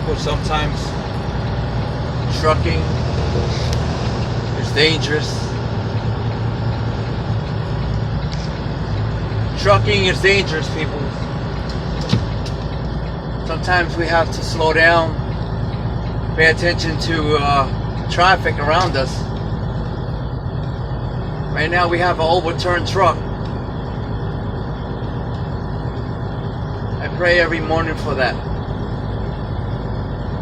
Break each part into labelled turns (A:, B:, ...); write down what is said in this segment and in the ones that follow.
A: People, sometimes trucking is dangerous. Trucking is dangerous, people. Sometimes we have to slow down, pay attention to traffic around us. Right now we have an overturned truck. I pray every morning for that.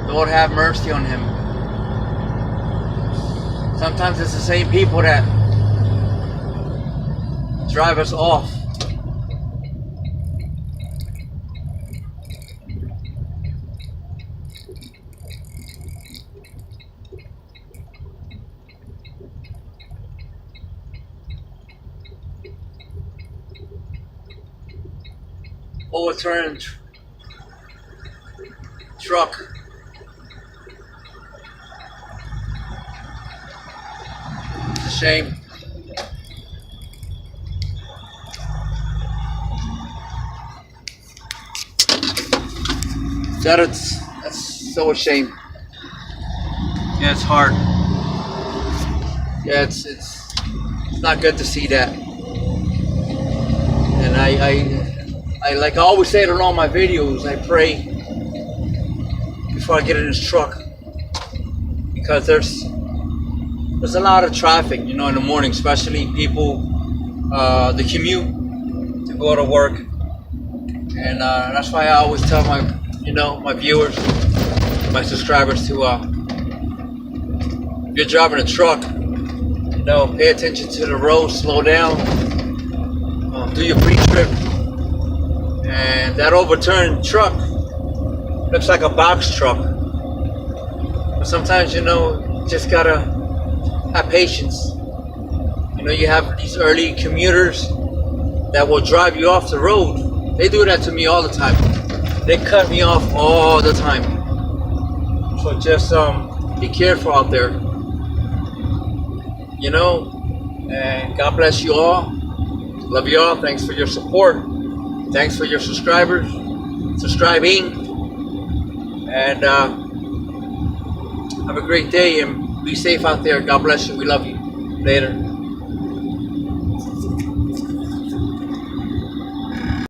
A: Lord, have mercy on him. Sometimes it's the same people that drive us off. Overturned truck. It's a shame. That's so a shame. Yeah, it's hard. Yeah, it's not good to see that. And I like I always say it in all my videos, I pray before I get in this truck, because there's a lot of traffic, you know, in the morning, especially people, the commute to go to work, and that's why I always tell my viewers, my subscribers to, if you're driving a truck, pay attention to the road, slow down, do your pre-trip. And that overturned truck looks like a box truck. But sometimes, you just gotta have patience. You have these early commuters that will drive you off the road. They do that to me all the time. They cut me off all the time. So just be careful out there. And God bless you all. Love you all. Thanks for your support. Thanks for your subscribing, and have a great day and be safe out there. God bless you. We love you. Later.